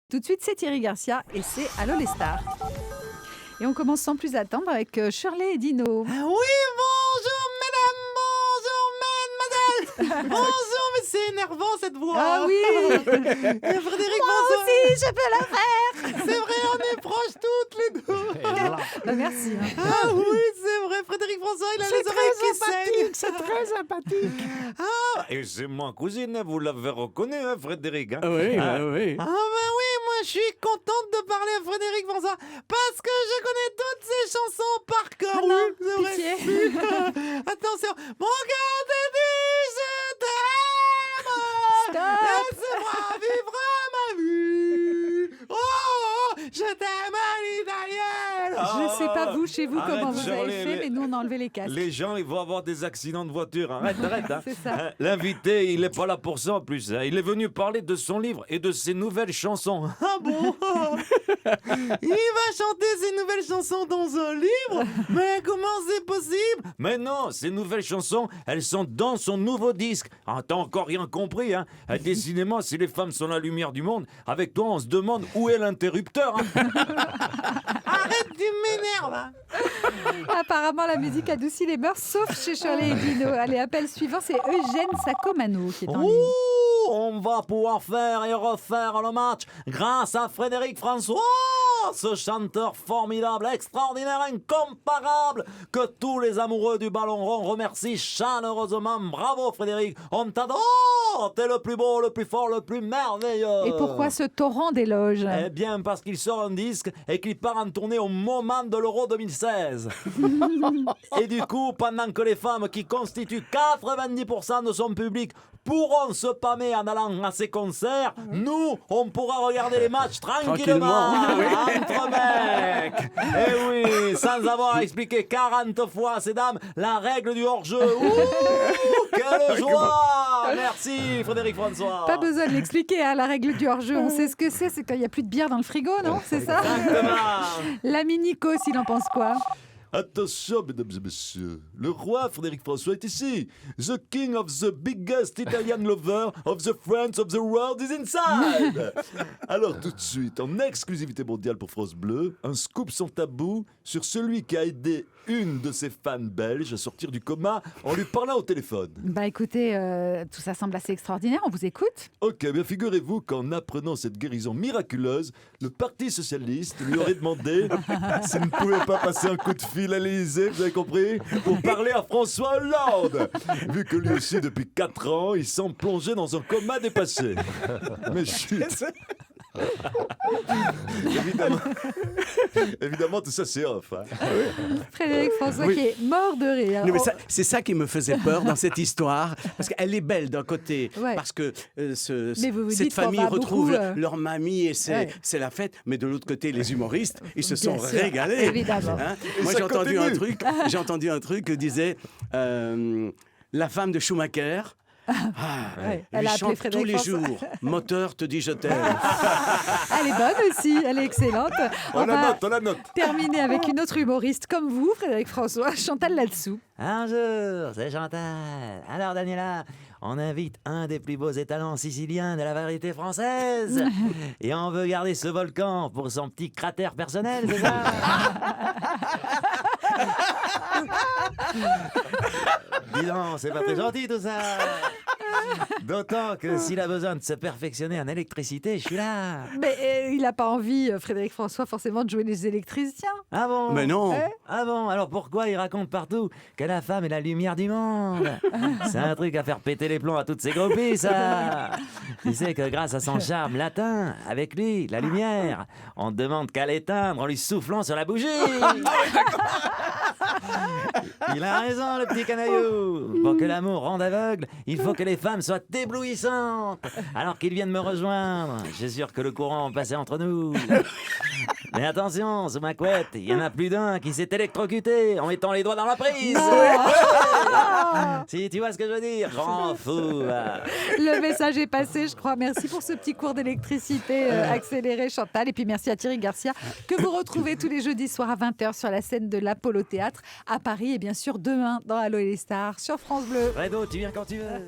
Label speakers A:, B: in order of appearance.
A: Tout de suite, c'est Thierry Garcia et c'est Allô les stars. Et on commence sans plus attendre avec Shirley et Dino.
B: Ah oui, bonjour mesdames, bonjour mademoiselle. Bonjour, mais c'est énervant cette voix.
A: Ah oui.
B: Et Frédéric,
A: Moi
B: bonjour.
A: aussi, je peux la faire.
B: C'est vrai, on est proches toutes les deux.
A: Bah, merci.
B: Ah oui, c'est vrai, Frédéric François, il a les oreilles qui saignent.
C: C'est très sympathique.
B: Ah,
D: Et c'est ma cousine, vous l'avez reconnu, hein, Frédéric. Hein?
C: Oui,
D: Ah,
C: oui.
B: ah bah oui, moi je suis contente de parler à Frédéric François parce que je connais toutes ses chansons par cœur.
A: Ah non,
B: Oui, c'est vrai.
A: pitié.
B: Attention, mon gars te dit je t'aime.
A: Stop.
B: Laisse-moi vivre ma vie. Oh, je t'aime à l'italienne.
A: Je sais pas vous, chez vous,
D: Arrête,
A: comment vous avez
D: Shirley,
A: fait, mais nous, on a enlevé les casques.
D: Les gens, ils vont avoir des accidents de voiture. Arrête. Hein.
A: C'est ça.
D: Hein, l'invité, il n'est pas là pour ça en plus. Hein. Il est venu parler de son livre et de ses nouvelles chansons.
B: Ah bon? Il va chanter ses nouvelles chansons dans un livre? Mais comment c'est possible?
D: Mais non, ces nouvelles chansons, elles sont dans son nouveau disque. Ah, t'as encore rien compris, hein? Décidément, si les femmes sont la lumière du monde, avec toi, on se demande où est l'interrupteur. Hein.
B: Arrête, tu m'énerves. Hein.
A: Apparemment, la musique adoucit les mœurs, sauf chez Shirley et Dino. Allez, appel suivant, c'est Eugène Sacomano qui est en ligne.
D: Ouh, on va pouvoir faire et refaire le match grâce à Frédéric François, ce chanteur formidable, extraordinaire, incomparable, que tous les amoureux du ballon rond remercient chaleureusement. Bravo Frédéric, on t'adore, t'es le plus beau, le plus fort, le plus merveilleux.
A: Et pourquoi ce torrent d'éloges?
D: Eh bien, parce qu'il sort un disque et qu'il part en tournée au moment de l'Euro 2016. Et du coup, pendant que les femmes qui constituent 90% de son public pourront se pâmer en allant à ses concerts, nous, on pourra regarder les matchs tranquillement entre mecs. Et oui, sans avoir à expliquer 40 fois à ces dames la règle du hors-jeu. Ouh, quelle joie! Merci Frédéric François.
A: Pas besoin de l'expliquer, hein, la règle du hors-jeu. On sait ce que c'est quand il n'y a plus de bière dans le frigo, non? C'est ça?
D: Exactement.
A: L'ami Nico, s'il en pense quoi?
E: Attention, mesdames et messieurs, le roi Frédéric François est ici. The king of the biggest Italian lover of the friends of the world is inside. Alors tout de suite, en exclusivité mondiale pour France Bleu, un scoop sans tabou sur celui qui a aidé une de ses fans belges à sortir du coma en lui parlant au téléphone.
A: Bah écoutez, tout ça semble assez extraordinaire, on vous écoute.
E: Ok, bien figurez-vous qu'en apprenant cette guérison miraculeuse, le Parti Socialiste lui aurait demandé s'il ne pouvait pas passer un coup de fil à l'Élysée, vous avez compris, pour parler à François Hollande, vu que lui aussi, depuis 4 ans, il semble plongé dans un coma dépassé. Mais chut. Évidemment, tout ça c'est off. Hein.
A: Frédéric François
C: Oui.
A: qui est mort de rire.
C: Non, mais c'est ça qui me faisait peur dans cette histoire, parce qu'elle est belle d'un côté,
A: Ouais.
C: parce que
A: Mais vous vous
C: cette
A: dites qu'on
C: famille
A: va
C: retrouve
A: beaucoup,
C: leur mamie et
A: Ouais.
C: c'est la fête, mais de l'autre côté, les humoristes, ils se
A: Bien
C: sont
A: sûr,
C: régalés.
A: évidemment.
C: Hein.
E: Et
C: Moi,
E: ça
C: j'ai entendu un truc qui disait la femme de Schumacher.
A: Ouais, elle
C: Lui
A: a appelé
C: chante tous
A: Frédéric
C: les
A: François.
C: jours. Moteur te dit je t'aime.
A: Elle est bonne aussi, elle est excellente.
E: On la note.
A: terminer avec une autre humoriste comme vous, Frédéric François, Chantal là-dessous.
D: Bonjour, c'est Chantal. Alors Daniela, on invite un des plus beaux étalons siciliens de la variété française. Et on veut garder ce volcan pour son petit cratère personnel, c'est ça? Dis donc, c'est pas très gentil tout ça. D'autant que s'il a besoin de se perfectionner en électricité, je suis là.
A: Mais il n'a pas envie, Frédéric François, forcément de jouer les électriciens.
D: Ah bon?
C: Mais non.
D: Ah bon? Alors pourquoi il raconte partout que la femme est la lumière du monde? C'est un truc à faire péter les plombs à toutes ces groupies, ça! Tu sais que grâce à son charme latin, avec lui, la lumière, on ne demande qu'à l'éteindre en lui soufflant sur la bougie! Il a raison, le petit canaillou! Pour que l'amour rende aveugle, il faut que les femmes soient éblouissantes! Alors qu'il vient de me rejoindre, j'ai sûr que le courant passait entre nous. Mais attention, sous ma couette, il y en a plus d'un qui s'est électrocuté en mettant les doigts dans la prise. Si tu vois ce que je veux dire, grand fou.
A: Le message est passé, je crois. Merci pour ce petit cours d'électricité accéléré, Chantal. Et puis merci à Thierry Garcia, que vous retrouvez tous les jeudis soirs à 20h sur la scène de l'Apollo Théâtre à Paris. Et bien sûr, demain dans Allô les stars sur France Bleu.
D: Fredo, tu viens quand tu veux.